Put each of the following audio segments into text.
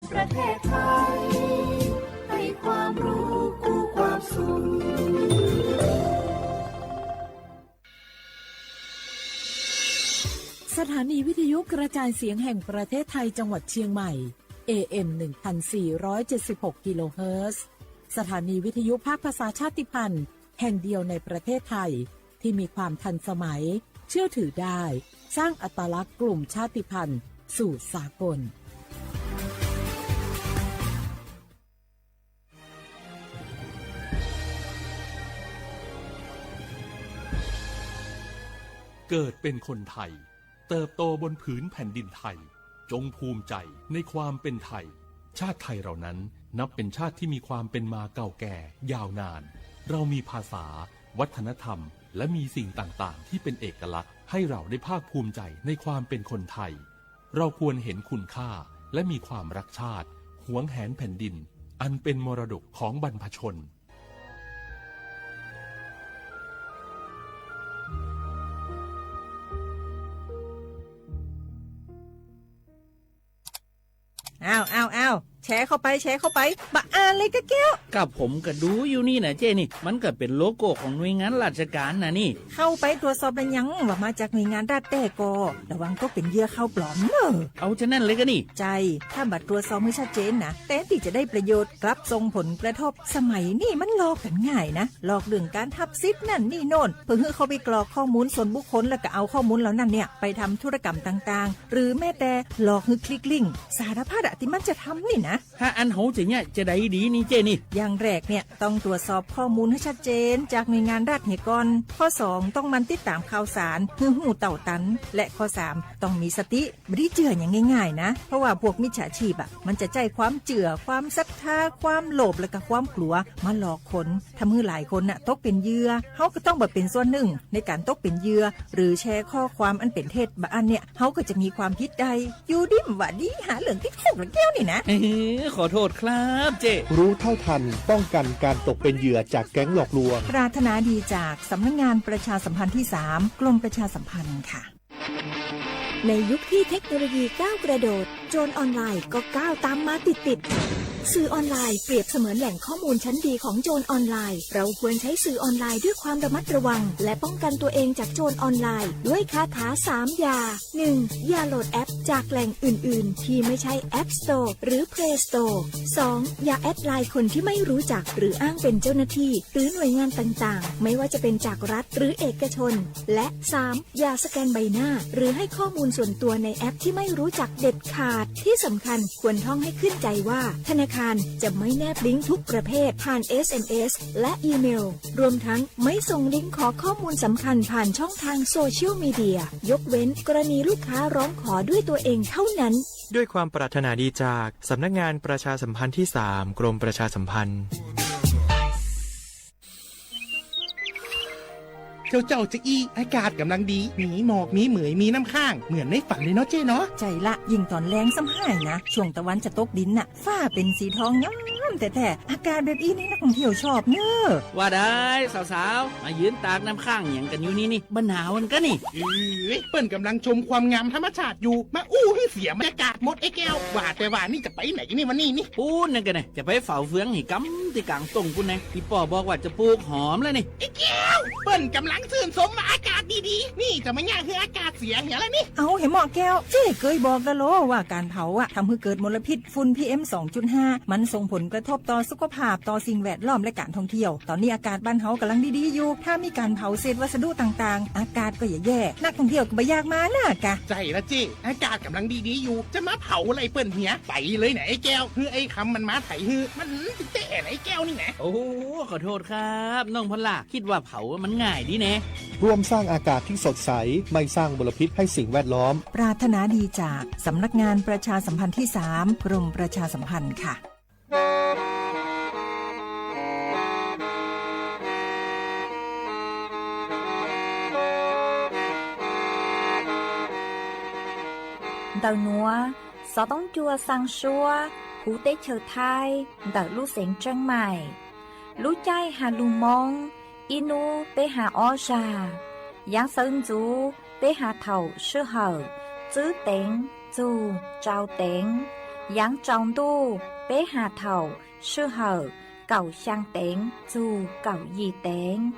ประเทศไทยให้ความรู้คู่ความสุขสถานีวิทยุกระจายเสียงแห่งประเทศไทยจังหวัดเชียงใหม่ AM 1476 กิโลเฮิรตซ์สถานีวิทยุภาคภาษาชาติพันธุ์แห่งเดียวในประเทศไทยที่มีความทันสมัยเชื่อถือได้สร้างอัตลักษณ์กลุ่มชาติพันธุ์สู่สากลเกิดเป็นคนไทยเติบโตบนผืนแผ่นดินไทยจงภูมิใจในความเป็นไทยชาติไทยเรานั้นนับเป็นชาติที่มีความเป็นมาเก่าแก่ยาวนานเรามีภาษาวัฒนธรรมและมีสิ่งต่างๆที่เป็นเอกลักษณ์ให้เราได้ภาคภูมิใจในความเป็นคนไทยเราควรเห็นคุณค่าและมีความรักชาติหวงแหนแผ่นดินอันเป็นมรดกของบรรพชนอ้าวแชร์เข้าไปบะอ่านเลยกะแก้วกับผมก็ดูอยู่นี่นะเจ้นี่มันก็เป็นโลโก้ของหน่วยงานราชการนะนี่เข้าไปตรวจสอบได้ยังว่ามาจากหน่วยงานรัฐแต่ก็ระวังก็เป็นเหยื่อเข้าปลอมเนอะเอาจะนั่นเลยก็นี่ใจถ้าบัตรตรวจสอบไม่ชัดเจนนะแต่ที่จะได้ประโยชน์กลับส่งผลกระทบสมัยนี่มันหลอกกันง่ายนะหลอกเรื่องการทับซิปนั่นนี่โน่นเพื่อให้เขาไปกรอกข้อมูลส่วนบุคคลแล้วก็เอาข้อมูลเหล่านั้นเนี่ยไปทำธุรกรรมต่างๆหรือแม้แต่หลอกให้คลิกลิงก์สารพัดที่มันจะทำนี่นะถ้าอันโหจะเนี่ยจะได้ดีนี่เจ้นี่อย่างแรกเนี่ยต้องตรวจสอบข้อมูลให้ชัดเจนจากหน่วยงานรัฐเหตุก่อนข้อ2ต้องมันติดตามข่าวสารเพื่อหูเต่าตันและข้อ3ต้องมีสติไม่ได้เจืออย่างง่ายๆนะเพราะว่าพวกมิจฉาชีพมันจะใจความเจือความศรัทธาความโลภและก็ความกลัวมาหลอกคนทำให้หลายคนตกเป็นเหยื่อเฮาก็ต้องเป็นส่วนหนึ่งในการตกเป็นเหยื่อหรือแชร์ข้อความอันเป็นเท็จบางอันเนี่ยเฮาก็จะมีความผิดใดอยู่ดิมว่าดีหาเรื่องติดคุกแล้วแก้วนี่นะขอโทษครับเจ้รู้เท่าทันป้องกันการตกเป็นเหยื่อจากแก๊งหลอกลวงปรารถนาดีจากสำนักงานประชาสัมพันธ์ที่3กรมประชาสัมพันธ์ค่ะในยุคที่เทคโนโลยีก้าวกระโดดโจรออนไลน์ก็ก้าวตามมาติดสื่อออนไลน์เปรียบเสมือนแหล่งข้อมูลชั้นดีของโจรออนไลน์เราควรใช้สื่อออนไลน์ด้วยความระมัดระวังและป้องกันตัวเองจากโจรออนไลน์ด้วยคาถา3อย่า 1. อย่าโหลดแอปจากแหล่งอื่นๆที่ไม่ใช่ App Store หรือ Play Store 2. อย่าแอดไลน์คนที่ไม่รู้จักหรืออ้างเป็นเจ้าหน้าที่หรือหน่วยงานต่างๆไม่ว่าจะเป็นจากรัฐหรือเอกชนและ 3. อย่าสแกนใบหน้าหรือให้ข้อมูลส่วนตัวในแอปที่ไม่รู้จักเด็ดขาดที่สำคัญควรท่องให้ขึ้นใจว่าธนาคารจะไม่แนบลิงก์ทุกประเภทผ่าน SMS และอีเมลรวมทั้งไม่ส่งลิงก์ขอข้อมูลสำคัญผ่านช่องทางโซเชียลมีเดียยกเว้นกรณีลูกค้าร้องขอด้วยตัวเองเท่านั้นด้วยความปรารถนาดีจากสำนักงานประชาสัมพันธ์ที่3กรมประชาสัมพันธ์เจ้าจะอี้อากาศกำลังดีมีหมอกมีเหมยมีน้ำข้างเหมือนในฝันเลยเนาะเจ้เนาะใจละยิ่งตอนแรงซ้ำหายนะช่วงตะวันจะตกดินน่ะฟ้าเป็นสีทองงามแต่อากาศแบบนี้นักท่องเที่ยวชอบเนอะว่าได้สาวๆมายืนตากน้ำข้างอย่างกันอยู่นี่บ้านหนาวมันก็นี่เปิ้นกำลังชมความงามธรรมชาติอยู่มาอู้ให้เสียบรรยากาศหมดไอ้แก้วว่าแต่ว่านี่จะไปไหนนี่วันนี้นี่ปูนนั่นกันไงจะไปเฝ้าเฟืองหิกำที่กลางตรงปูนไงพี่ป่อบอกว่าจะปลูกหอมเลยนี่ไอ้แก้วเปิ้นกำลังชื่นชมอากาศดีๆนี่จะไม่ยากคืออากาศเสียเหี้ยแล้วนี่เอาเห็นหมอแก้วเจ๊เคยบอกแล้วโลว่าการเผาทำให้เกิดมลพิษฝุ่น PM 2.5 มันส่งผลกระทบต่อสุขภาพต่อสิ่งแวดล้อมและการท่องเที่ยวตอนนี้อากาศบ้านเฮากำลังดีๆอยู่ถ้ามีการเผาเศษวัสดุต่างๆอากาศก็แย่นักท่องเที่ยวก็ไม่อยากมาน่ะกะใจละเจ๊อากาศกำลังดีๆอยู่จะมาเผาอะไรเปิ้นเหี้ยไปเลยไหนไอ้แก้วคือไอ้คำมันมาไถฮือมันเตะไอ้แก้วนี่นะโอ้ขอโทษครับน้องพล่าคิดว่าเผามันง่ายดีแน่ร่วมสร้างอากาศที่สดใสไม่สร้างมลพิษให้สิ่งแวดล้อมปรารถนาดีจากสำนักงานประชาสัมพันธ์ที่3กรมประชาสัมพันธ์ค่ะĐầu núa, gió bóng chua sang xua, hú tế chờ thai, đợi lũ xén trăng mải. Lũ chay hà lù mong, inu tế hà o trà. Giáng sơn chú, tế hà thầu sư hở, chữ tén, chú, trao tén. Giáng trong tu, bé hà thầu, sư hở, cầu sang tiếng, dù cầu gì tiếng.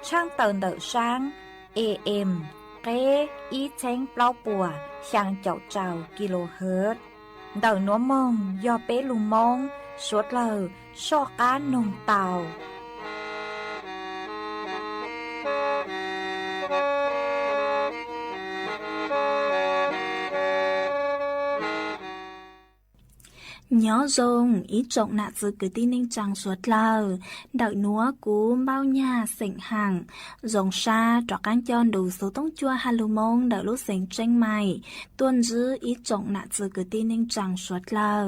Trang tờn đợi sáng, AM, kế, ý chênh bao bùa, sang chậu trào kHz. Đợi nó mong, do bé lù mong, suốt lờ, so cá nông tàu. Nhớ dùng ý trọng nạ dư cứ tin ninh chẳng suốt lờ. Đợi núa cú bao nhà xỉnh hàng. Dòng xa trọ cán chọn đủ số tông chua hà lù mông đợi lúc xỉnh tranh mày. Tuần dư ý trọng nạ dư cứ tin ninh chẳng suốt lờ.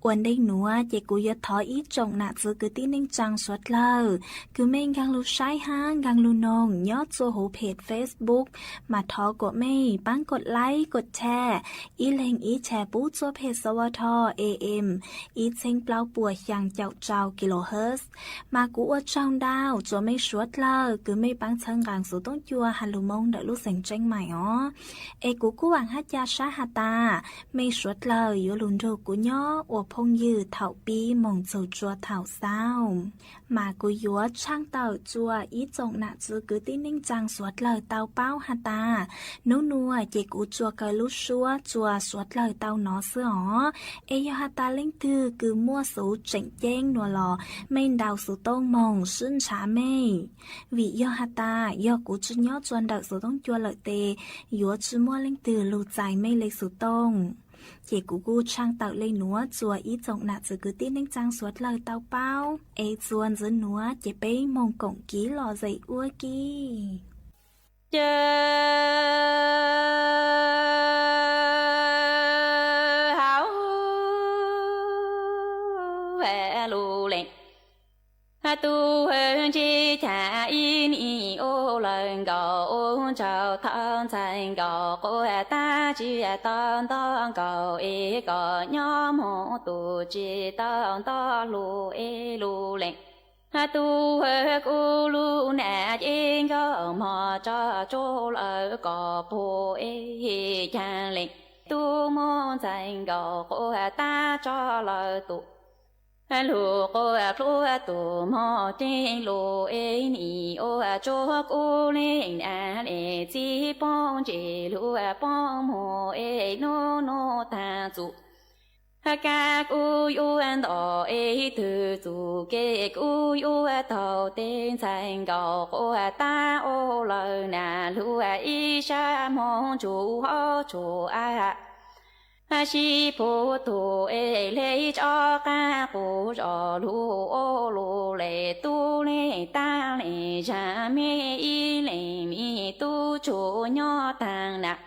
Uẩn đinh núa chế cú yết thói ý trọng nạ dư cứ tin ninh chẳng suốt lờ. Cứ mình gang lù sai hang gang lù nông nhớ chua hố page Facebook. Mà thó của mày bán gột like gột share. Ý lên ý share bú chua page sơ thò AM. Ý chênh bao bùa chẳng chậu trào kHz. Mà cú ở trong đào cho mấy suốt lờ. Cứ mấy bán chân gàng số tông chua hà lù mông đợi lúc xanh tranh mày ó. Ê cú hoàng hát cha sát hà ta. Mấy suốt lờ yếu lùn rô cú nhó. Ủa phong dư thảo bí mong dầu chua thảo sao. Mà cú yếu trang tàu chua ý trọng nạ chư cứ tí ninh chàng suốt lờ tàu bao hà ta. Nô nua chê cú chua cờ lúc xua chua suốt lờ tàu nó xưa ó. Ê yếu hà ta linh thư cứ mua số chỉnh chênh nùa lò. Mênh đào số tông mong xuyên trả mê. Vì yếu hà ta yếu cú chú nhó chuan đợi số tông chua lợi tê. Yếu chú mua linh thư lù dài mê lấy số tông. Chỉ cú gu trang tạo lên núa chùa ý trọng nạ chứ cứ tin ninh trang suốt lời tao bao. Ê chuan dân núa chỉ bế mong cổng ký lò dậy ua kì. Chơ hảo vẻ lù lệnh. Tu hơn chi thả in y ô lần gò ôn trào thân thành gò cô ta chi tân tân gò y gò nhóm hộ tu chi tân tân lù y lù lệnh. Tu hơn cu lù nè in gò mò cho chô lỡ gò bù y chan lệnh. Tu môn thành gò cô ta cho lỡ tu. Lù cô lù tù mò tên lù ê nì ô chô cô lên lê chi bông chê lù bông mò ê nô nô ta dù. Các u yuan đỏ ê thư dù kê u yuan tàu tên thành gò cô ta ô lờ nà lù y sa mong chú hô chú a. Shi phù tu ê lê cho ca phù rò lù ô lù lê tu lê ta lê cha mê y lê mi tu chú nhó tàng nạc.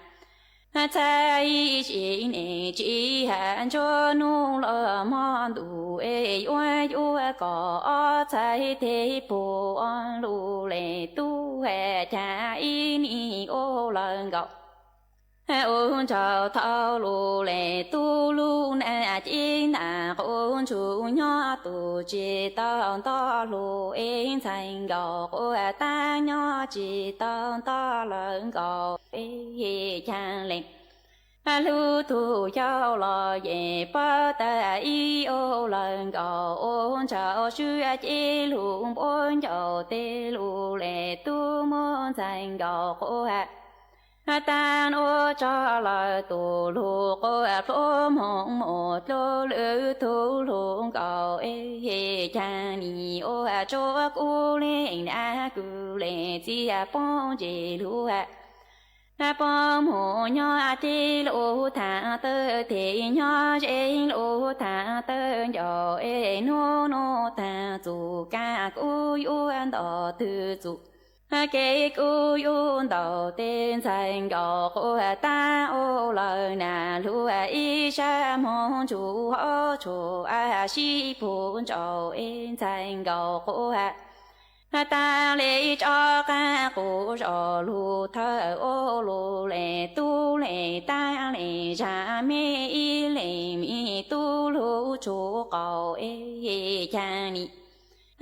Cha y chi nê chi hàn cho nụ lờ mòn tu ê yuê yuê có chai thế phù ôn lù lê tu hê cha y ni ô lờ gọc. Ôn trào thao lù lê tu lù nà chi nà ôn chú nhó tu chi tông to lù yên thành gò cô ta nhó chi tông to lớn gò ý chàng lệnh. Lù tu yao lò ye bó ta y ô lần gò ôn trào sư chi lù bốn dầu tê lù lê tu môn thành gò cô tan ô cho lời tù lù cô lô mong một lô lư tu lù cầu ê cha ni ô cho cô lên đã cứ lên chi bông chỉ lù bông hồ nhỏ ti lù thả tơ thì nhỏ trên lù thả tơ nhỏ ê nô nô thả dù ca cô yuan đỏ tư dù. Kê cu yun đầu tên thành gò cô ta ô lời nà lù y sa mong chú hô chú a si phù trò yên thành gò cô ta lê cho ca cô rò lù thơ ô lù lê tu lê ta lê cha mê y lê mi tu lù chú cầu ê cha ni.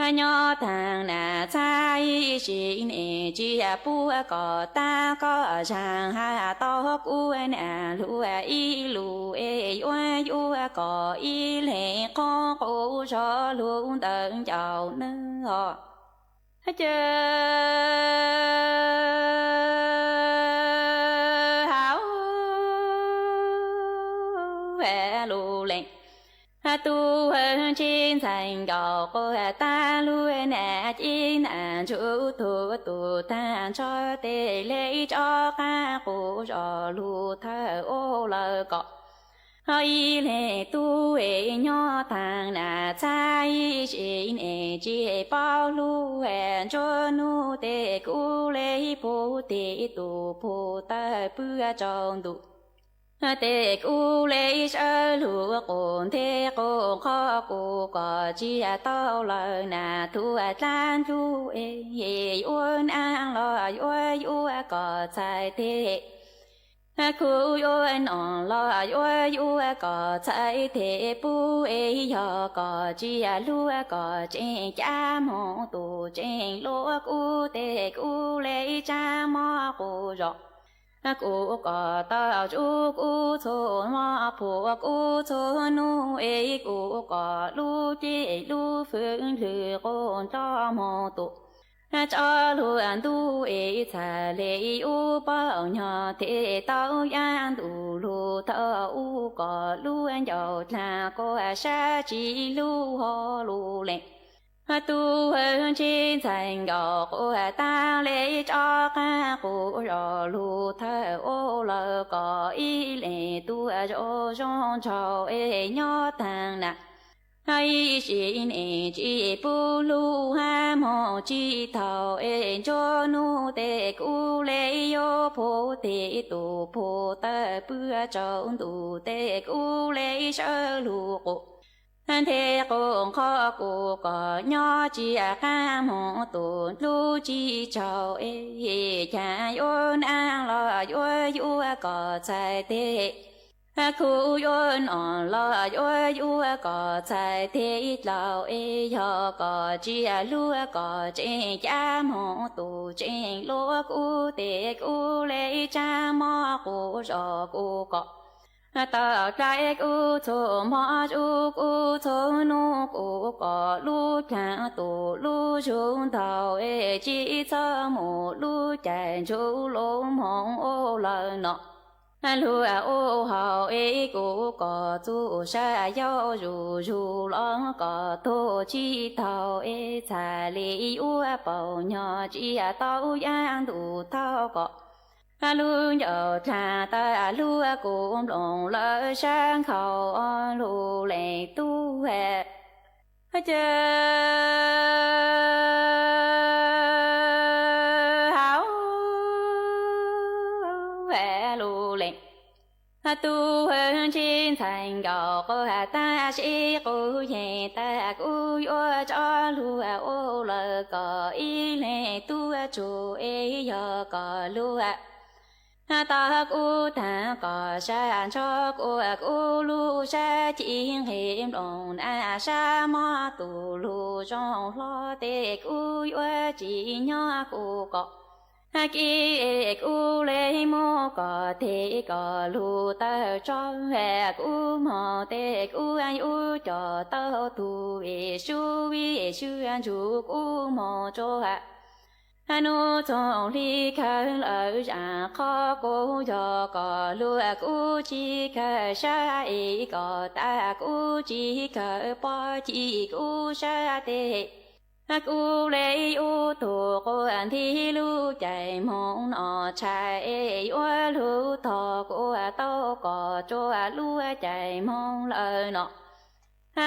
nhỏ thằng nà trái xin chỉ bu có ta có chàng ha to cu nà lu y lu e yo có y lệ có cô cho luôn tận chào nương họ chờ hảo về lu lệnh tu hơn trên thành gò cô ta luôn nè chín chú tu ta cho tê lấy cho ca cô cho lu thơ ô lơ cọ hay lệ tu e nhỏ thằng nà trái xin e chỉ bao lu hẹn cho nu tê cú lấy bố tê tu bố ta bữa trong tu tê cú lấy sơ lúa cồn thế cô khó cô có chi tao lời nà thu lan thu e uốn ăn lo uốn có trái thế cô uốn on lo uốn có trái thế bu e yo có chi lúa có trên cha mong tu trên lúa cú tê cú lấy cha mò cô rồi cô có tao chú cô thôn hoa phụ cô thôn nu ấy cô có lu chế lu phương lư con cho mò tụ cho luôn tu ấy thà lệ u bao nhỏ thế tao yang tu lu thao u có lu anh giàu là cô sa chỉ lu ho lu lệ tu hơn trên thành gò cô ta lấy cho ca cô rồi lu thơ ô lơ có ý lệ tu cho trong trò e nhỏ thằng nè hay xin e chỉ bu lu ha mò chỉ thầu e cho nu tê cu lấy yo phô tê tu phô tơ bữa trong tu tê cu lấy sơ lu cô thế cô khó cô có nhỏ chỉ ca mong tu lu chỉ chào e cha yon an lo yo có trái thế cô yon on lo yo có trái thế lao e yo có chỉ lu có trên cha mong tu trên lo cô thế cô lấy cha mò cô cho cô có ta trái cô thô mò cô thô nu cô có lu cha tu lu chung thao e chỉ cho mu lu chạy chú lu mong ô lời nọ lu ô hào e cô có tu sa yêu ru lo có tu chỉ thao e cha li u bao nhỏ chỉ tao yang tu thao có lu nhờ cha ta lu cũng lòng lỡ sang khẩu lu lệ tu hệ chờ hảo hệ lu lệ tu hơn trên thành gò cô ta sẽ cô về ta cô yo cho lu ô lỡ có ý lệ tu chủ e yo có lu ta cô ta có sa cho cô lu sa chiên hiểm đồng sa mò tu lu trong lo tê cô yo chỉ nhỏ cô có kia cô lấy mô có thể có lu ta cho hè cô mò tê cô anh u cho tao tu về su anh chú cô mò cho hạ nu trong ly khăn ở ra khó cô cho có lúa cô chỉ khờ sa ý có ta cô chỉ khờ bỏ chỉ cô sa tê cô lấy u tu cô anh thi lu chạy mong nọ chạy u lu thọ cô tao có cho lúa chạy mong lời nọ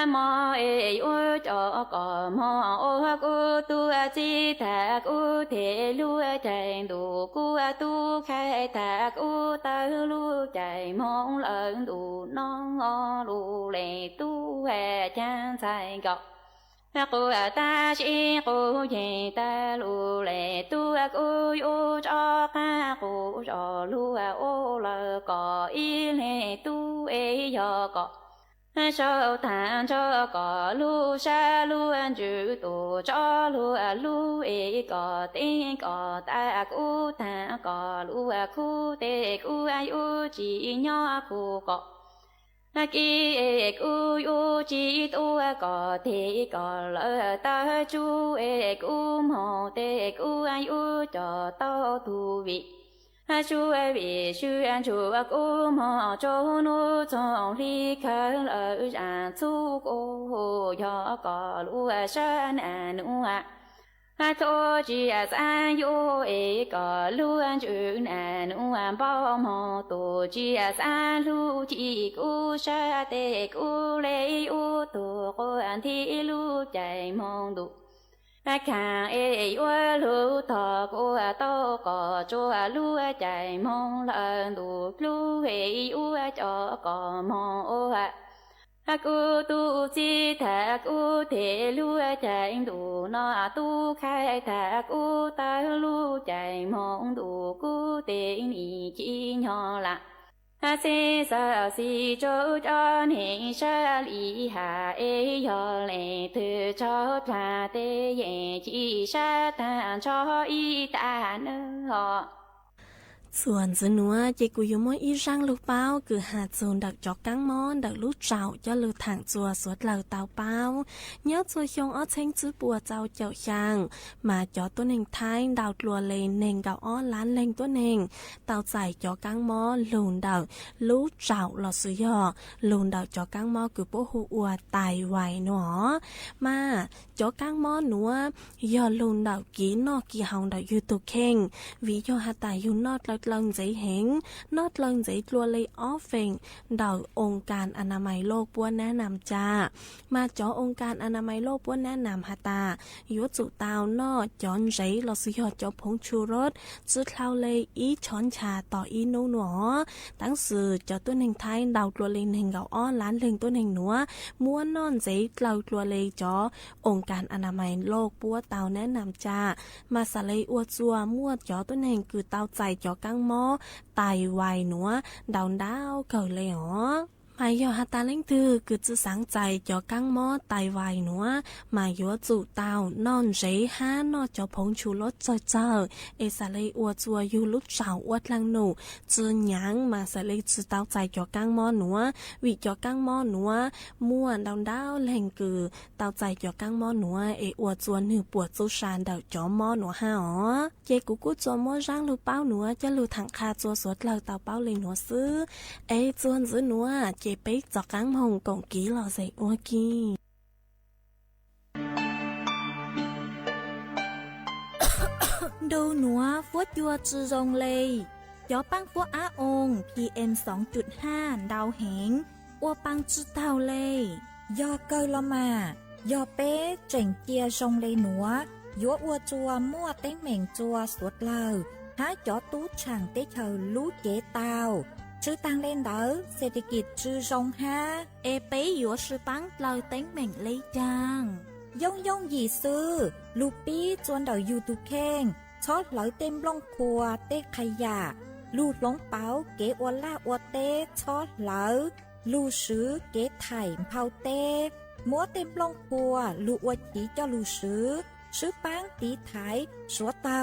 mò e u cho có mò ô cô tu chi thà cô thể lu chạy đủ cô tu khai thà cô ta lu chạy mong lợn đủ non ngò lu lệ tu hè chan sai gọc cô ta chỉ cô về ta lu lệ tu cô u cho ca cô cho lu ô lờ có ý lệ tu e yo có sao thang cho có lu sa lu an chữ tu cho lu lu e có tên có ta cu thang có lu cu tê cu ai u chỉ nhỏ cu có ki e cu u chỉ tu có thế có lỡ ta chu e cu mò tê cu ai u cho tao tu vị chú vị chú an chú cô mò cho nu trong ly khơi ở ra chú cô cho có lúa sơn an nu thôi chỉ san yo e có lúa chữ an nu bao mò tổ chỉ san lu chỉ cô sa tê cô lấy u tổ cô an thi lu chạy mong đủ khang e yo lu thọ cô to có cho lu chạy mong lần đủ lu e yo cho có mong ô cô tu chi thà cô thể lu chạy đủ nó tu khai thà cô ta lu chạy mong đủ cô tiền ý chi nhỏ lạ si sa si cho ni sa li ha e yo le tu cho ta te ye chi sa ta cho y ta nơ ho ส่วนจะนัวเจกุยมอีร่างลูกเป้าคือหาโจนดักจอกกังมอนดักลูกเจ้าจะลือทางจัวสวดเหล่าเตาเป้าเนื้อจัวชงอ้อเชงจื้อปัวเจ้าเจ้าช่างมาจอตัวหนึ่งท้ายดาวตัวเลนเน่งดาวอ้อล้านเล่งตัวหนึ่งเตาใส่จอกังมอลูนดาวลูกเจ้าหลอดสุยอลูนดาวจอกังมอคือปูหัวตายไหวหนอมาจอกังมอหนัวยอลูนดาวกีนอกีหองดาวยูตุเข่งวิโยหาตายยูนอดlần giấy hẹn nốt lần giấy lùa lấy offing đầuองค์การอนามัยโลกป้วนแนะนำจ้ามาจ่อองค์การอนามัยโลกป้วนแนะนำฮาตายุจุตาวนอจอนใจเราสุยอดจ่อผงชูรสจืดเท่าเลยอีช้อนชาต่ออีนูหนัวตั้งสื่อจ่อตัวหนึ่งไทยดาวตัวเลงหนึ่งเกาอ้อนล้านเลงตัวหนึ่งหนัวม้วนนอนใจเราตัวเลยจ่อองค์การอนามัยโลกป้วเตาแนะนำจ้ามาสะเลยอวดจัวมั่วจ่อตัวหนึ่งคือเตาใจจ่อกังมอตายไวหนัวดาวดาวเกิดเลยอ๋อมายอฮัตตาเล่งตือคือจะสังใจจอกังมอตายไวหนัวมายัวจู่เตานอนเจห้านอจอพงชูรสเจอเอสาเลยอวดจัวยูลุกเจ้าอวดลังหนูจืนยังมาสาเลยจือเตาใจจอกังมอหนัววิจอกังมอหนัวม่วนดาวดาวแหงคือเตาใจจอกังมอหนัวเออวดจัวหนือปวดจูชานดาวจอมอหนัวห้าอ๋อเจกูกูจัวมอร่างลูเป้าหนัวจะลูถังคาจัวสวดเหล่าเตาเป้าเลยหนัวซื้อเอจวนซื้อหนัวเจไปจอกกังมงกงกีหล่อใส่อัวกีดูหนัวฟัวยัวจือรงเลยยอปังฟัวอาอง PM 2.5 ดาวเหงอัวปังจือเท่าเลยยอเกลมายอเป้เจ๋งเจียรงเลยหนัวยัวอัวจัวมั่วเต้งเหม่งจัวสวดเล่าหาจอตูช่างเต้เธอรู้เจเตาชื่อตังเล่นเด้อเศรษฐกิจชื่อรงฮาเอเป้หยัวชื่อปังเราเต้งเหม่งเลยจางย่องย่องหยีซื้อลูปี้จวนเดายูทูเข่งชอดเหลาเต็มล่องครัวเต้ขยะลูดหลงเป๋าเก๋อวล่าอวเต้ชอดเหลาลูซื้อเก๋ไถ่เผาเต้มัวเต็มล่องครัวลูอวจีเจ้าลูซื้อปังตีไถ่สัวเตอ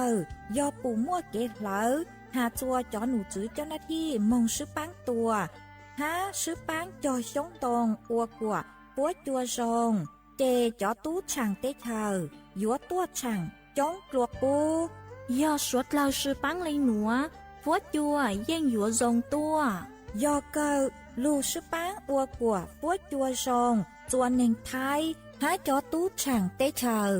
ยอปูมั่วเก๋เหลาหาจัวจอหนูจื้อเจ้าหน้าที่มงซื้อปังตัวหาซื้อปังจอชงตรงอัวกัวปัวจัวซงเจจอตู้ช่างเต้เธอยัวตัวช่างจ้องกลัวปูยอสวดเราซื้อปังเลยหนัวปัวจัวเย่งยัวซงตัวยอเกอลูซื้อปังอัวกัวปัวจัวซงจวนหนึ่งไทยหาจอตู้ช่างเต้เธอ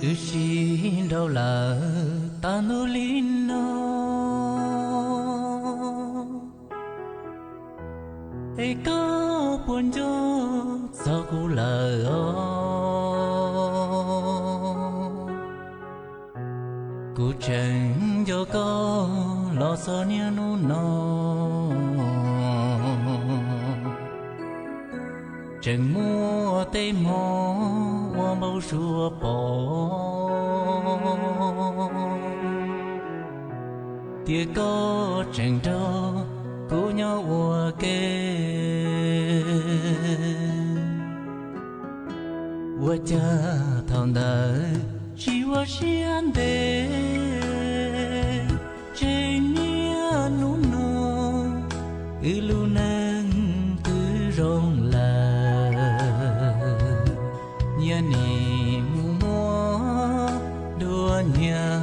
ư xin đâu là ta nô linh nó ấy có buồn cho sao cô lỡ cô chẳng cho có lo sợ nia nu nó chẳng mua tay mò hoa bao xua bỏ tia có chẳng đâu cô nhau hoa kê hoa cha thằng đời chỉ hoa xiên đê trên nia nu nó lu nâng cứ rong là nhà nì mua đua nhà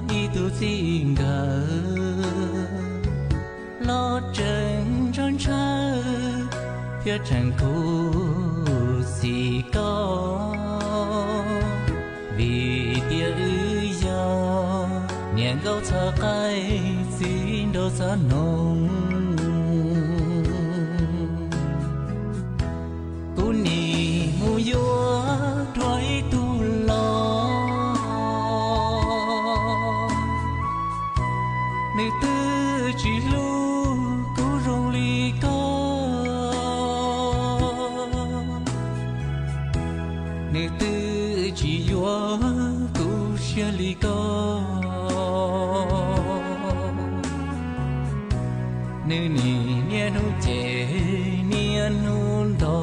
đi tu xin gỡ lo chân tròn trơ phía chẳng cố gì có vì tia ư do nhẹ gấu thơ cái xin đâu xa nông cú nì mu yo đuổi tu lo nữ tư chỉ lu cú rong ly co nữ tư chỉ yo cú xia ly co nữ nì nia nu chê nia nu đo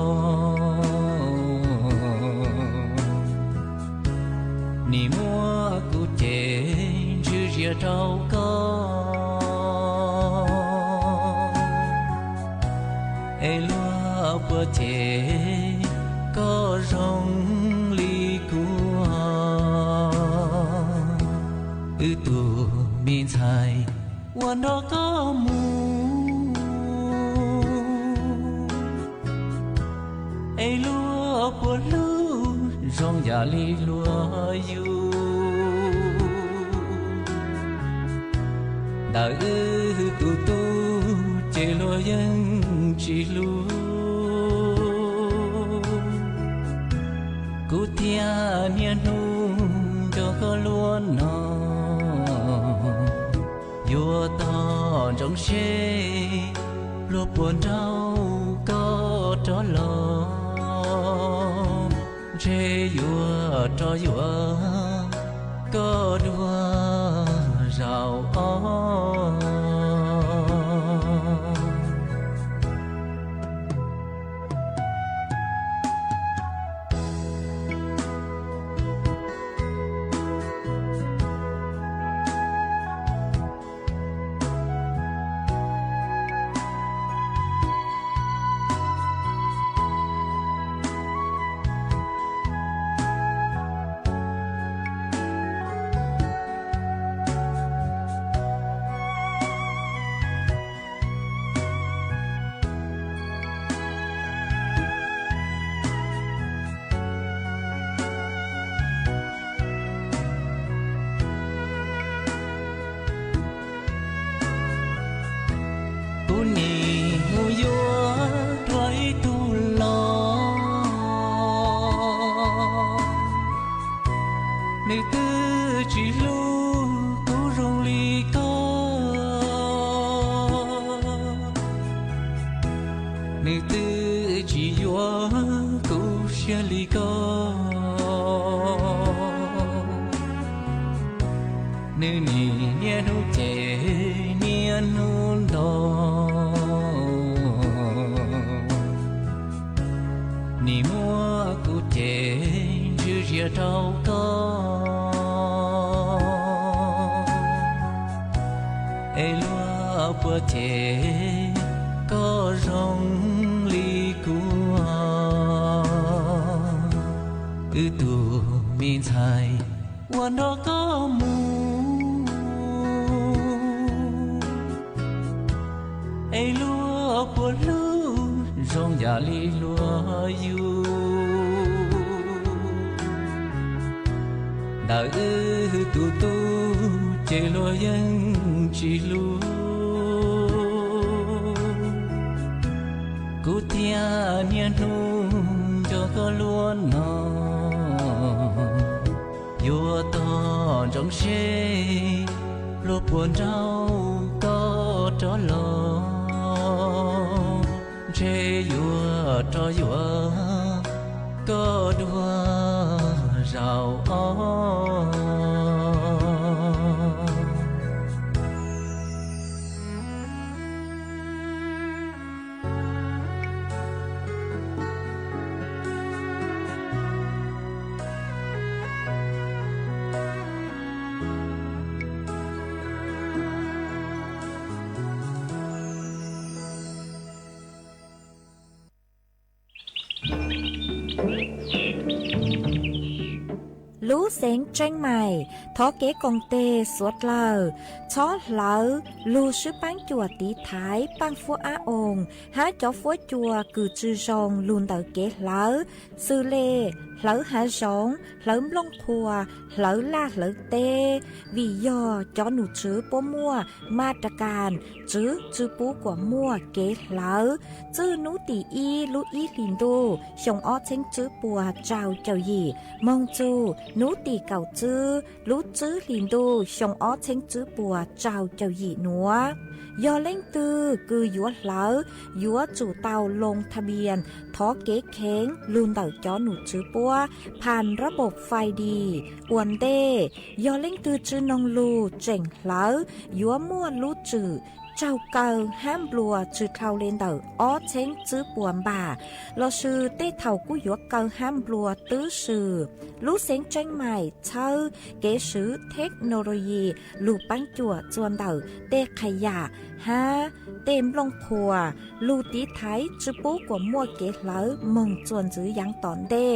nì mua cụ chê chữ rìa trâu có ê lúa bữa chê có rong ly cua ư tù miên thaiวันđó có mù ê lúa của lúa rong già li lúa yu đời ư tu tu chê lúa dân chỉ lúa cú tia nia nu cho có lúa nọ vua to trong xe lúc buồn đau có tró lo chê vua cho vua có đua rào đời tu tu chế lo yên chỉ lu cú tia niên nu cho có luôn nó vua to trong xe lúc buồn đau có cho lo chế vua cho vua có đua rào lũ sáng tranh mày thó kế công tê suốt lờ chó lỡ lù sư bán chùa tí thái bán phua á ồn há chó phua chùa cử chư rong luôn tờ kế lỡ sư lê lỡ há rong lỡ lông khua lỡ la lỡ tê vì do chó nụ chữ bố mua ma trà càn chữ bố của mua kế lỡ chữ nụ tỷ y lũ y lìn đô xong ó chênh chữ bùa trao chào gì mong chu nụ tỷ cầu chữ lũ chữ lìn đô xong ó chênh chữ bùa trao chào gì nữa do lên tư cứ dúa lỡ dúa chủ tàu lงทะเบียนท้อเก๊เค้งลุนเต่าจ้อหนูจื้อปัวผ่านระบบไฟดีอวนเต้ยอเล่งตือจื้อนงลูเจ๋งเหลายัวมั่วลูจื้อเจ้าเกาห้ามบลัวจื้อเท่าเลนเต่าอ้อเช้งจื้อปวนบ่าเราชื่อเต้เท่ากู้ยัวเกาห้ามบลัวตื้อชื่อลูเสียงจังใหม่เช่าเก๋ซื้อเทคโนโลยีลูปังจั่วจวนเต่าเต้ขยะฮะเต็มลงพัวลูตีไทยจื้อปูกว่ามั่วเก๋เหลามงจวนจื้อยังตอนเด้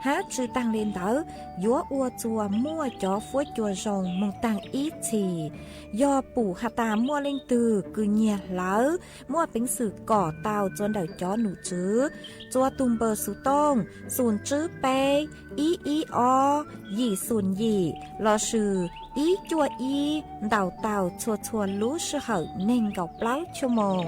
ฮะจื้อตังเลนเต่ายัวอัวจัวมั่วจ่อฟัวจัวรองมงตังอีทียอปู่ฮาตามั่วเล่งตือคือเงียเหลามั่วเป็นสื่อก่อเตาจนเต่าจ้อหนูจื้อจัวตุมเบอร์สุต้งศูนย์จื้อเปอีอยี่ศูนย์ยี่รอชื่ออีจัวอีเต่าชัวรู้ชื่อเหอเน่งกับเล้าชั่วโมง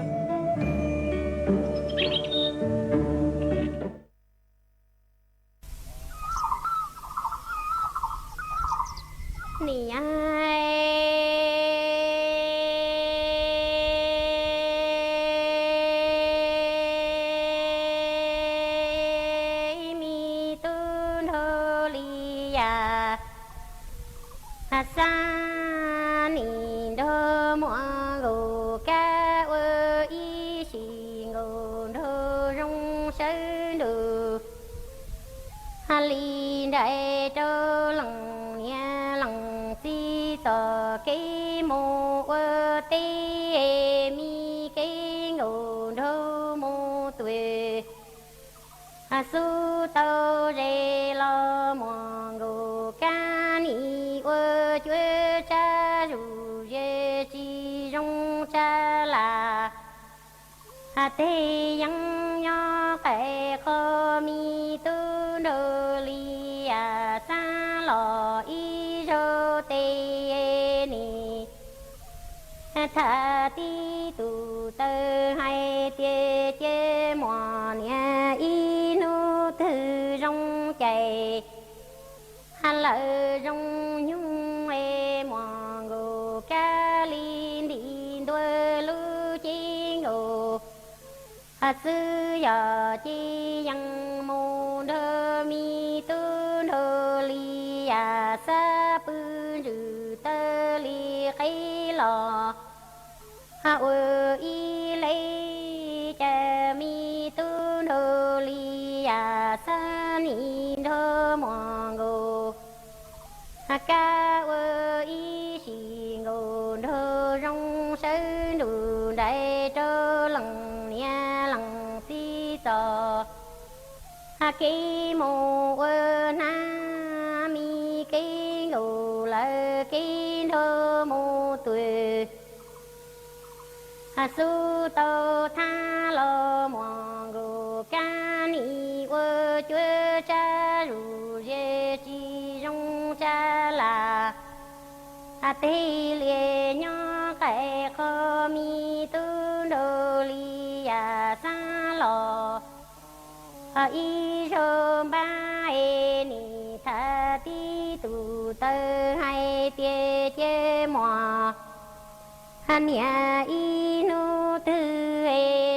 นี่ไอ้sa ni đô mua gù ca ơ y xì gù đô rong sơ đù hà li đại đô lằng nha lằng si tờ cây mô ơ tê mi cây gù đô mô tuệ hà su tàu rê lo mua gù ca ni ơ chúa cha rù dê chi rong cha là hà tê yang nho kẻ khơ mi tu đô li à sa lò y rô tê ni tha ti tu tơ hai tê chê mò nha y nu thư rong chạy hà lợ rong nhung e mò gồ ca linh đi đôi lu chi ngô hà sư giờ chi yang mô đơ mi tu đô li à sa pư rư tơ li khay lò hà ơ y lấy cha mi tu đô li à sa ni đơ mò gồ ca ơ y xì ngô đơ rong sơ nụ đại trơ lằng nha lằng si sò kê mô ơ na mi kê ngô lơ kê đơ mô tuệ su tô tha lô mò gồ ca ni ơ chúa cha rù dê chi rong cha là tê lìa nhỏ cái khơ mi tư đồ li sa lò y rô ba ni tha ti tu tơ hai tia chê mò nhà y nu tư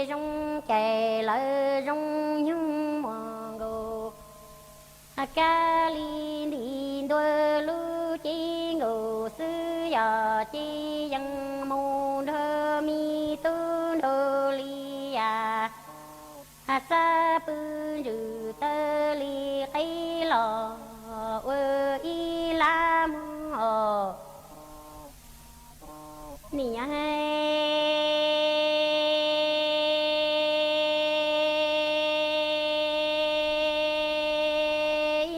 rong chạy lỡ rong nhung mò gồ ca li đi đôi lu chi ngô sư giờ chi dân mô đơ mi tu đô li sa pư rư tơ li cây lò ơ y la mô nì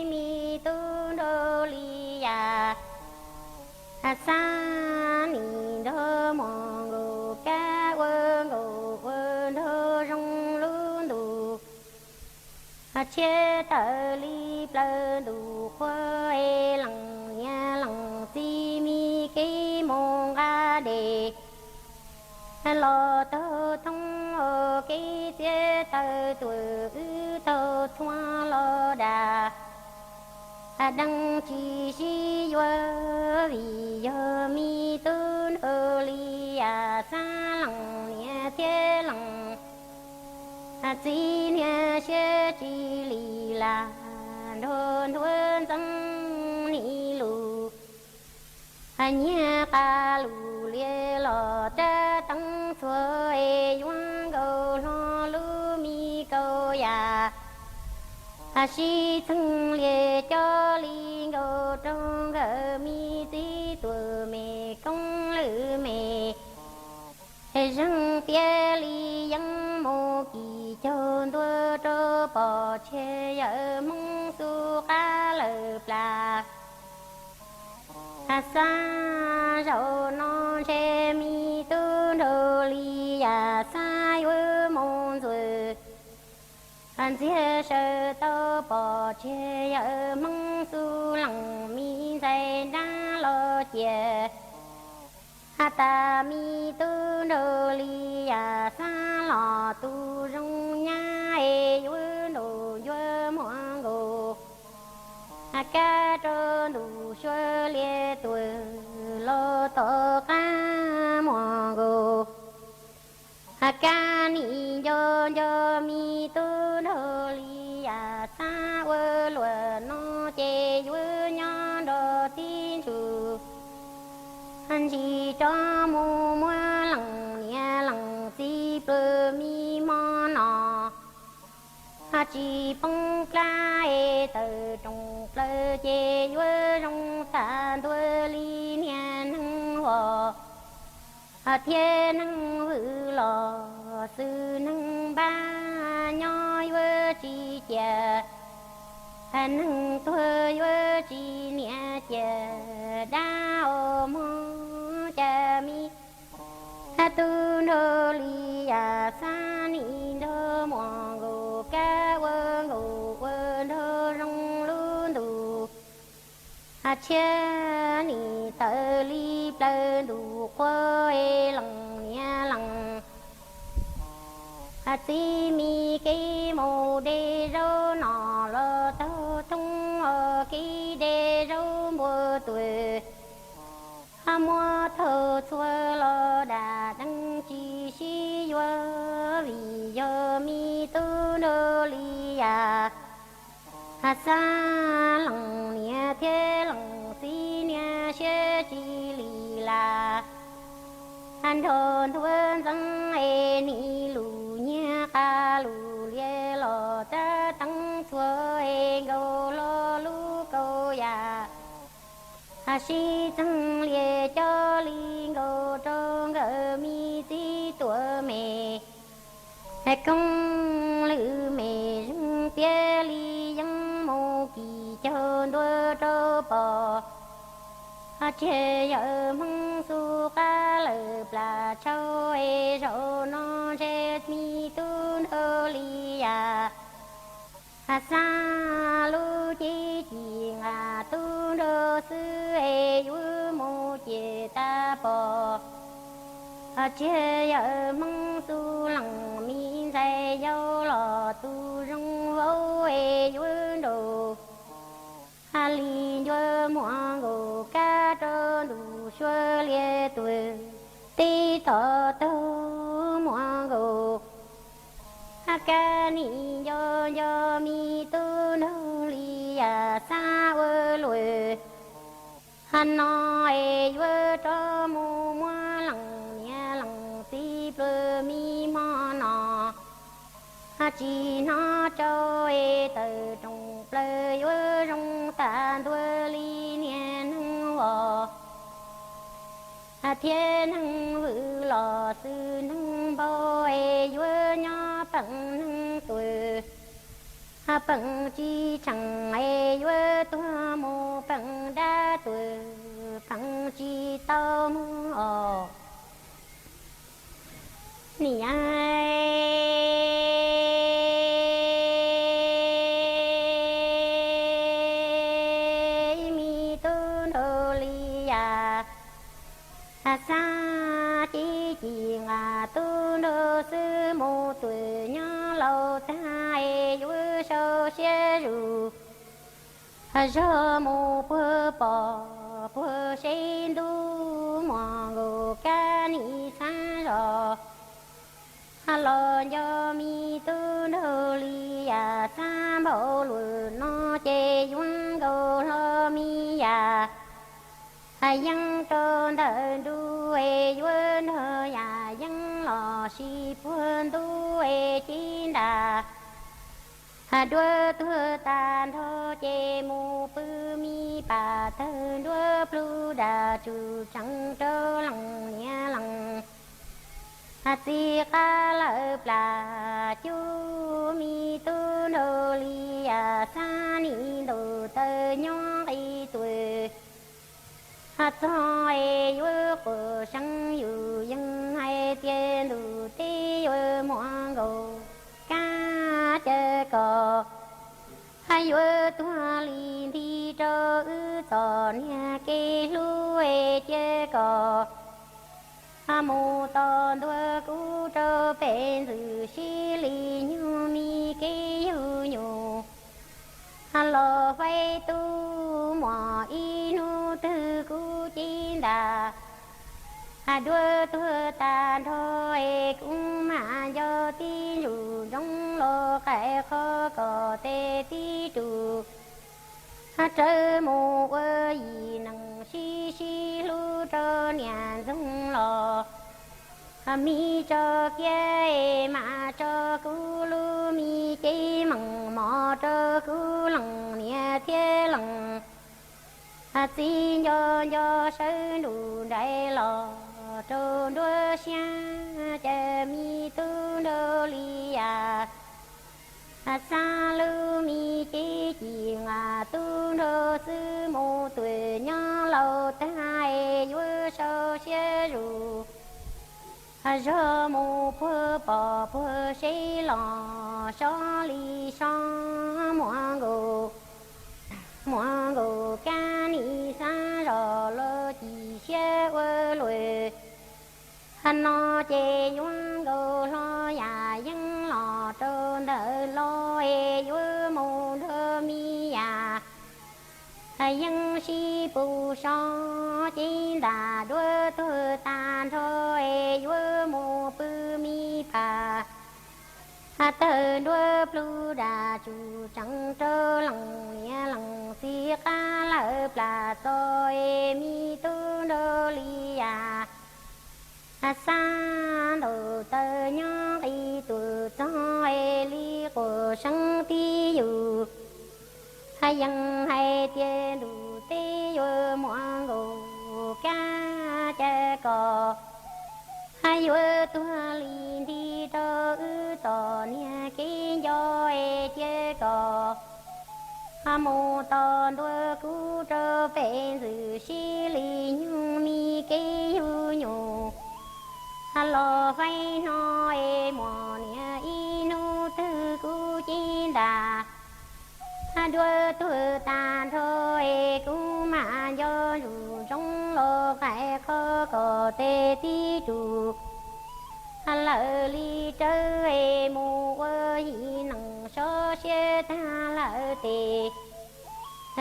mi tu đô li sa nì đô mò ngô ca quơ đô rong lu đù chế tờ li plơ đù khoe lằng nha lằng si mi ki mong ga đề lo tơ thông ki chế tờ tuổi tơ thoa lo đà đăng chi si yo vì yo mi tu đô li sa lằng nha thế lằng chi nha xe chi li la đôn đôn tăng ni lu nha ca lu lia lo ta tăng thua yuan go lo lu mi go ya si thung lia cho li go trong gờ mi ti tuổi mẹ công lữ mẹ răng tia li yang mô kỳ chôn tua trô bò che ở mong su ca lờ pla sa rau non che mi tu đô li sa yu mong rồi anh chia sơ tơ bò che ở mong su lằng mi dây đá lo chè ta mi tu đô li sa lò tu rong nha yu đồ yu moang go ca trơ đủ xưa lia tuổi lo to ca moang go ca ni yo mi tu đô li sa ơ lùa no chê yu nho đồ tin chu anh chỉ cho mù mua lằng nha lằng si bơ mi mò nọ chỉ bông la từ trong lơ chê vơ trong xa đuôi li nha năng hồ thiên năng vự lò sư năng ba nhoi vơ chi chè năng thơ vơ chi nhẹ chè đa ô mô cha mi tu đô li sa ni đô mò gô ca vơ đô rong lu đù cha ni tơ li plơ đù khoe lằng nha lằng si mi ki mô đê rô nọ lo tơ tung ki đê rô mô tuổi mua thơ chua lo đà đăng chi si yo vì yo mi tu đô li sa lằng nia thế lằng si nia xe chi li la anh thôn thuần răng ni lu nia ca lu lie lo ta tăng chua go lo lu go ya si tăng lia cho li go trong gờ mi ti tuổi mẹ công lữ mẹ rung tia li yang mô kỳ cho đua trô bò che ở mong su ca lờ pla châu rô no che mi tu đô li sa lu chi chi tu đô sư yu mô che bò chia ở mong tu lăng mi dây dâu lò tu rong vô e vui đồ li vui mua gồ cá trơ đủ xuôi lia tuổi tí tỏ tơ mua gồ ca ni yo mi tu nô li ya sa vơ lùi hắn nói vơ cho mu mua lằng nia lằng ti bơ mi mo nọ chỉ nó cho từ trong lời vơ trong ta vơ li nia nâng vò thiên nâng vự lò sư nâng bao vơ nhỏ bằng nâng tuổi bằng chi chẳng vơ tua mô bằng đa tuổi bằng chi tao mô nì ai mi tu nô li ya sa chi chi ngà tu nô sư mô tuổi nhỏ lâu tai vơ sâu xe rù giờ mô bơ bò bơ sen du mò gồ ca ni sa rò lo cho mi tu nô li ya sa bồ lù nó chê yuan gồ lo mi ya yang trơn đời du e yuan hơ ya yang lo si phun du e chín đà đua thưa tàn thô chê mù pư mi bà thơ đua plu đà trù trắng trơ lằng nia lằng si ca lợ pla chu mi tu nô li ya sa ni đồ tơ nhỏ y tuổi cho e vơ của sang yu dân hay tiên đủ tê vơ mua gồ cá chê cò hay vơ tua li đi cho ư tò nia kê lu e chê cò mô to đua cú cho bên dự xí li nhu mi kê yu nhu lo vay tu mò y nu tư cú chín đà đua thưa ta thôi cũng mà do tí rù trong lo cái khó có tê tí trù trơ mù ơ y năng xí xí lu cho nhà dung lo mi cho kia mà cho cú lu mi kê mằng mò cho cú lằng nia thế lằng xin do sơ đủ đại lò trôn đua xa chè mi tu đô li ya sa lu mi kê chi ngà tu đô sư mô tuổi nhỏ lâu tai vơ sâu xe rù giờ mô phơ bò phơ xe lò xó li xó mua gồ ca ni sa rò lơ chi xe vơ lùi nó chê yuan gồ lo ya dân lò trơn đỡ lo e vơ mô đơ mi ya dân si bù so chi đà đua thơ tàn thôi vơ mô bư mi bà tơ đua plu đà chủ trắng trơ lằng nia lằng si ca lợ pla tôi mi tu đô li ya sa đồ tơ nhỏ y tu cho e li của sang ti yu hay yang hay tiên đủ tê yu mua gồ cá chê cò hay yu tua li đi cho ư tò nia kê do e chê cò mô to đua cú trơ phê dự xí li nhu mi kê yu nhu lo vay no e mò nia y nu tư cú chi đà đua tu ta thôi cú mà do dù trong lo lại khó có tê tí trụ lỡ ly trời mù ơi nắng so xe ta lỡ tê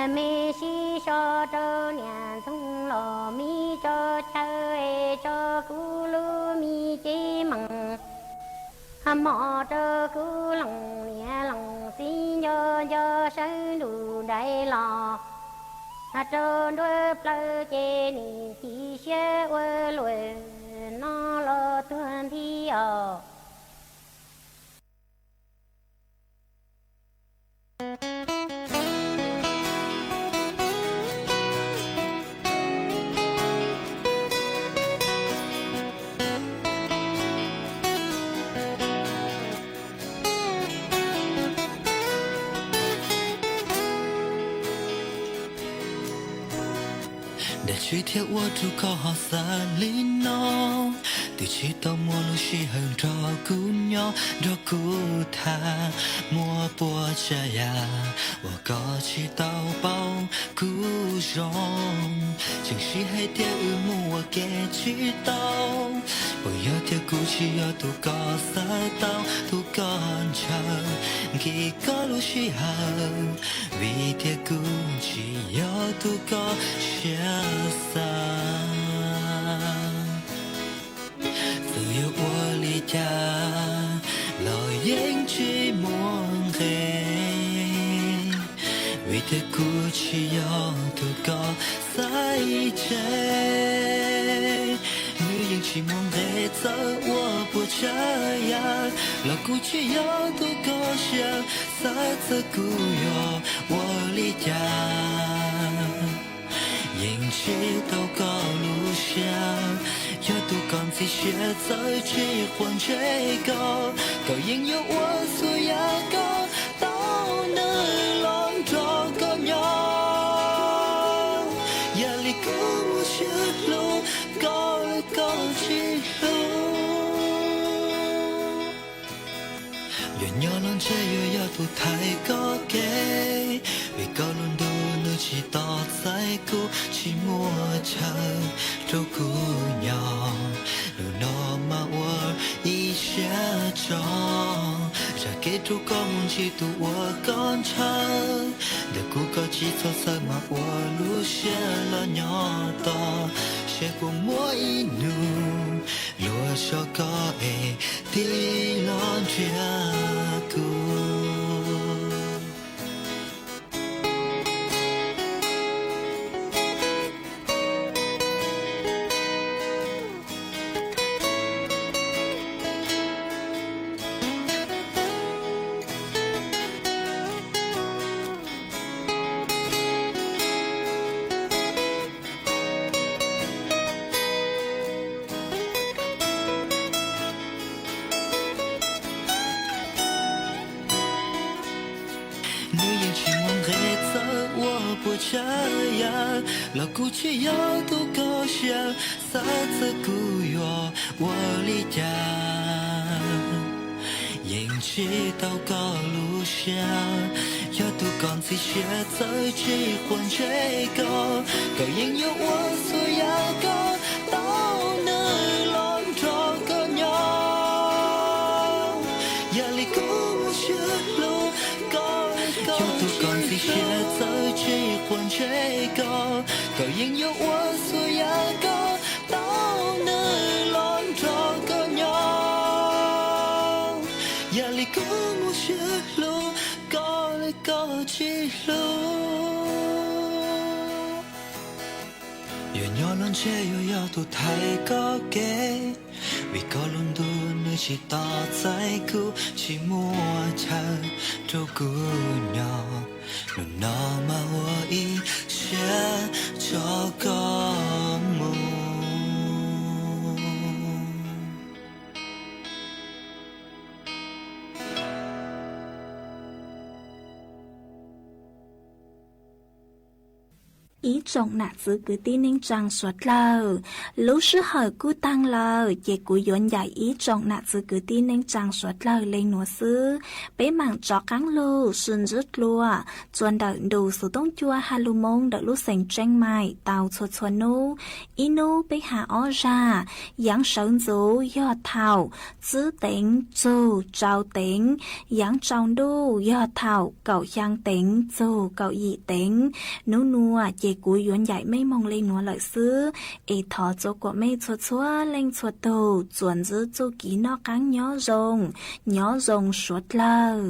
mê si so cho nhà sung lò mi cho chơi cho cú lu mi chế măng mò cho cú lòng nhà lòng xin do sáng đủ đại lò cho đôi plơ chế ni thì xe quê lùi nó lo tuân thi ở để truy theo ô tu có họ xa lý nó từ chỉ tao mua lu xì hơn cho cú nhỏ cho cú tha mua bùa cha ya và có chỉ tao bao cú rong chẳng chỉ hay theo mua kẻ chỉ tao bây giờ theo cú chỉ ở tu có xa tao tu còn chờ khi có lu xì hơn vì theo cú chỉ ở tu có xa xa từ yêu qua ly cha lời yên chỉ muốn ghé vì thế cú chỉ yêu tu có sai chế nữ yên chỉ muốn ghé giờ qua bữa trời ya là cú chỉ yêu tu có xa xa giờ cú yêu qua ly cha yên chỉ tao có lu xa cho tôi còn gì sẽ tới chỉ quan chế có yên yêu quá rồi ya có tao nơi lon cho có nhau ya li cứ một chiếc lô có chỉ lô giờ nhỏ lon chế yo ya tôi thấy có kê vì có luôn đâu nơi chỉ tỏ sai cô chỉ mua chờ đâu cú nhỏ đâu nó mà qua ý sẽ cho ra kết thúc con chỉ tu qua con chờ để cú có chỉ cho sai mà qua lúc sẽ là nhỏ to sẽ cùng mỗi nụ lúa cho có e tí lon chia cú là cú chỉ yêu tu có xa xa giờ cú yo wa li cha yên chỉ tao có lu xa cho tu còn gì sẽ tới chỉ quan chế có yên yêu quá rồi ya có tao nơi lon cho có nhau ya li cú một chiếc lô có cho tu còn gì sẽ tới chỉ quan chế có yên yêu quá rồi ya có tao nơi lon cho có nhau ya li cú một chiếc lô có chỉ lô giờ nhỏ lon chế yo ya tu thấy có kê vì có luôn đôi nơi chỉ tỏ trái cũ chỉ mua chờ đâu cũ nhỏ nụ nó mà hoa ý sẽ cho có mù ý trọng nạ giữ cứ tin nên trang suốt lờ lúc sư hỏi cú tăng lờ chế cú dọn giải ý trọng nạ giữ cứ tin nên trang suốt lờ lên nụ sư bế mạng chó cắn lù xuân rứt lùa chuan đợi đủ số tông chua hà lù mông đợi lúc sành tranh mài tàu chuột chuột nô ý nô bế hạ ó ra giáng sống dấu do thảo giữ tính dù trao tính giáng trong đô do thảo cậu giang tính dù cậu dị tính nô nùa chế cú dọn giải mây mong lên nùa lợi sư ê thọ chỗ của mây chuột chúa lên chuột tù chuồn giữ chú ký nó cắn nhỏ rồng suốt lờ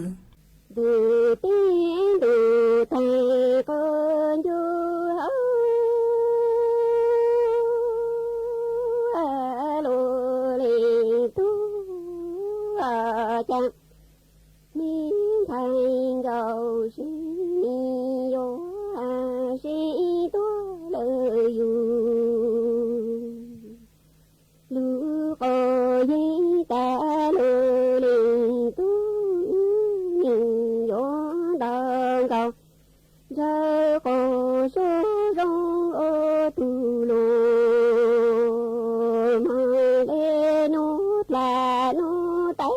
từ tiếng từ thầy con du lô lì tu chăng mi thành cầu si yo si tu lời yu lu có gì ta lô lì tu yo đang cầu giờ có số rong ở tu lô mà lên nút là nút tay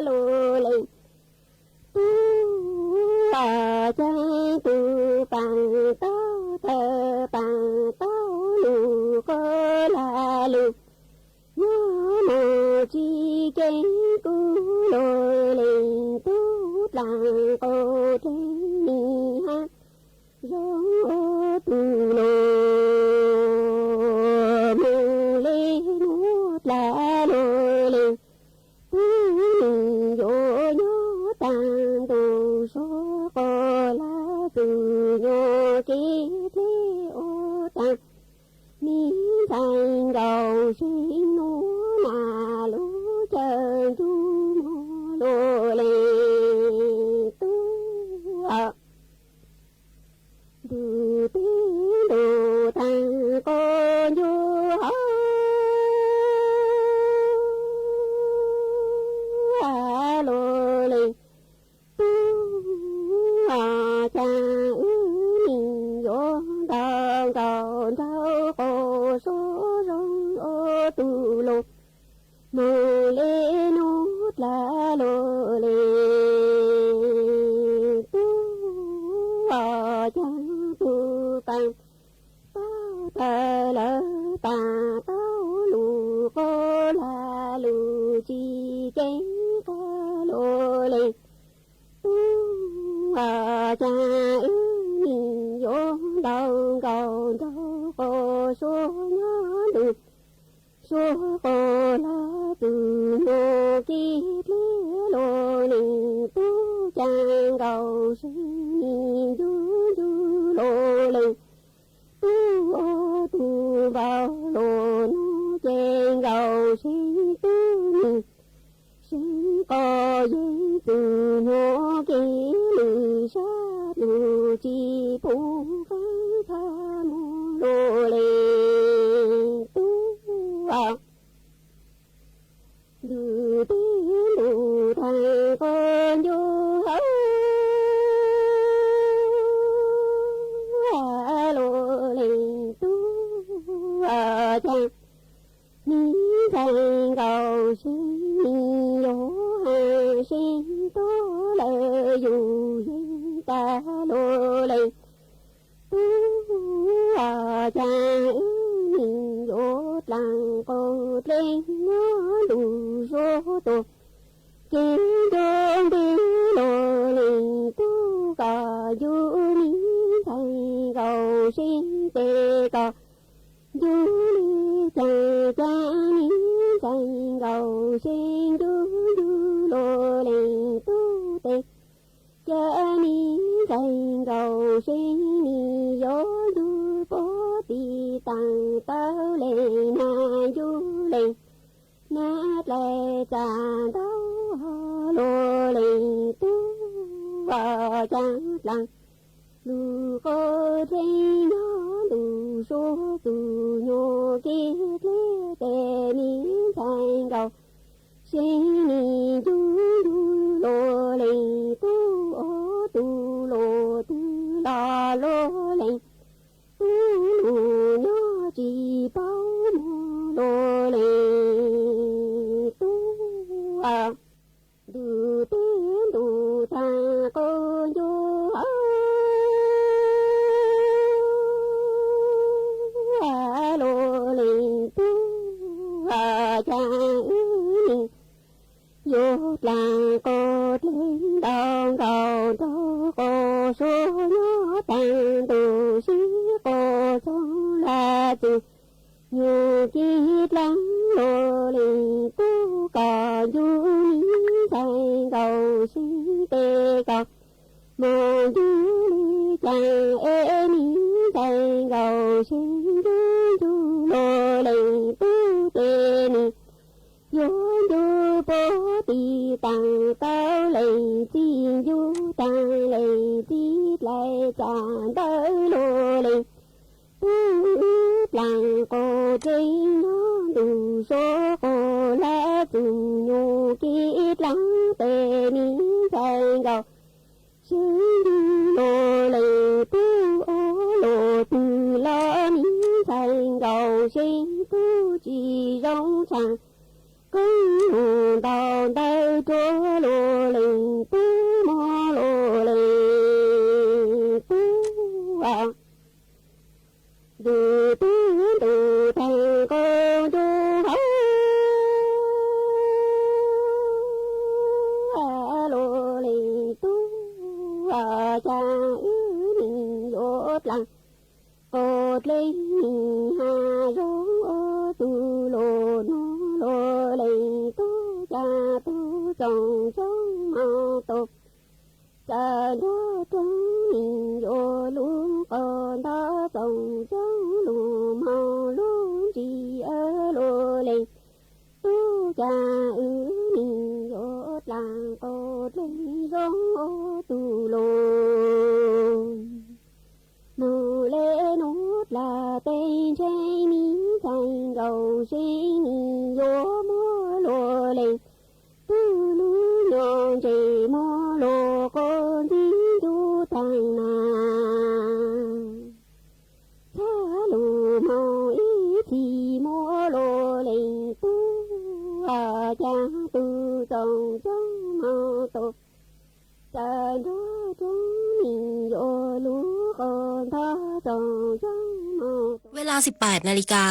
lô lì tu chân tu bằng tao thơ bằng tao lù có là lù nhớ mồ chi cây cú lôi lên tu làng cô trên mi hát giống ô tu lô mồ lên nút là lôi lên tu yo nhớ tàng tu số cô là tu nhớ kí thế ô tàng mi thành đầu xin nô mà lú chờ du mô lô lê tu du tiếng đồ thằng con du lô lê tu cha mình vô đào đào đào cô số rong ô tu lô mơ lê nút là lô lê tu chẳng tu tăng tao ta lỡ ta tao lù cô là lù chi kén ca lô lê tu cha mình vô đau cầu đau cô số nhớ được số cô là từ nô kí lê lô lì tu chàng cầu sinh du lô lì tu ô tu vào lô nô chàng cầu sinh tu sinh có dây từ nô kí lì sát lù chi phú phán tha mô lô lì tu du tiếng đủ thầy con du lô lì tu chăng mi thành cầu sinh yo sinh tố lệ dù dân ta lô lì tu chăng mình vô làng cô lên nó đủ số tổ kiếm đôn đi lô lì tu cả du mi thành cầu sinh tê cả du mi thành cha mi thành cầu sinh du lô lì tu tê cha mi thành cầu sinh mi gió du bó tì tăng tao lệ na du lệ na lệ cha đâu lô lệ tu và chẳng lặng lu có thấy nó đủ số tu nhô kia lê tê mi thành cầu sinh mi du lô lệ tu ô tu lô tu la đủ tiếng đủ ta cô du lô linh tu cha vô là cô linh đong cầu cho cô số nhớ tăng tu sĩ cô sống là chữ như chiếc lắng lô linh tu cò du thành cầu sinh tê cầu mồ du li chàng em thành cầu sinh du lô linh tu tê ni yo du bố tì tăng tao lấy chi du tăng lấy chi lại chàng tới lô linh làng cô trên nó đủ số cô lá dù nhu kít lắng tê mi thành cầu sư lô lê tu ô lô tu lo mi thành cầu sinh tu chỉ rong chẳng công đào tay chúa lô lê tu mò lô lê tu à đủ tiếng đủ thành cô du lô lê tu cha mình dốt lăng cột lên hà rong ô tu lô nó lô lê tu cha tu chồng chồng mau tục cha đó trong mình vô luôn còn đó chồng chồng lù mau luôn chỉ ở lô lên tu cha mình dốt làng cột lên rong ô tu lô mù lê nút là tên chơi mi thành cầu sinh vô mua lô lên tu lu nhon chỉ mua lô con đi du thành na cha lù mau ý thì mua lô lên tu cha tu chồng chồng mau tục cha đó trong mình vô lú con tha chồng chồng mau เวลา 18 นาฬิกา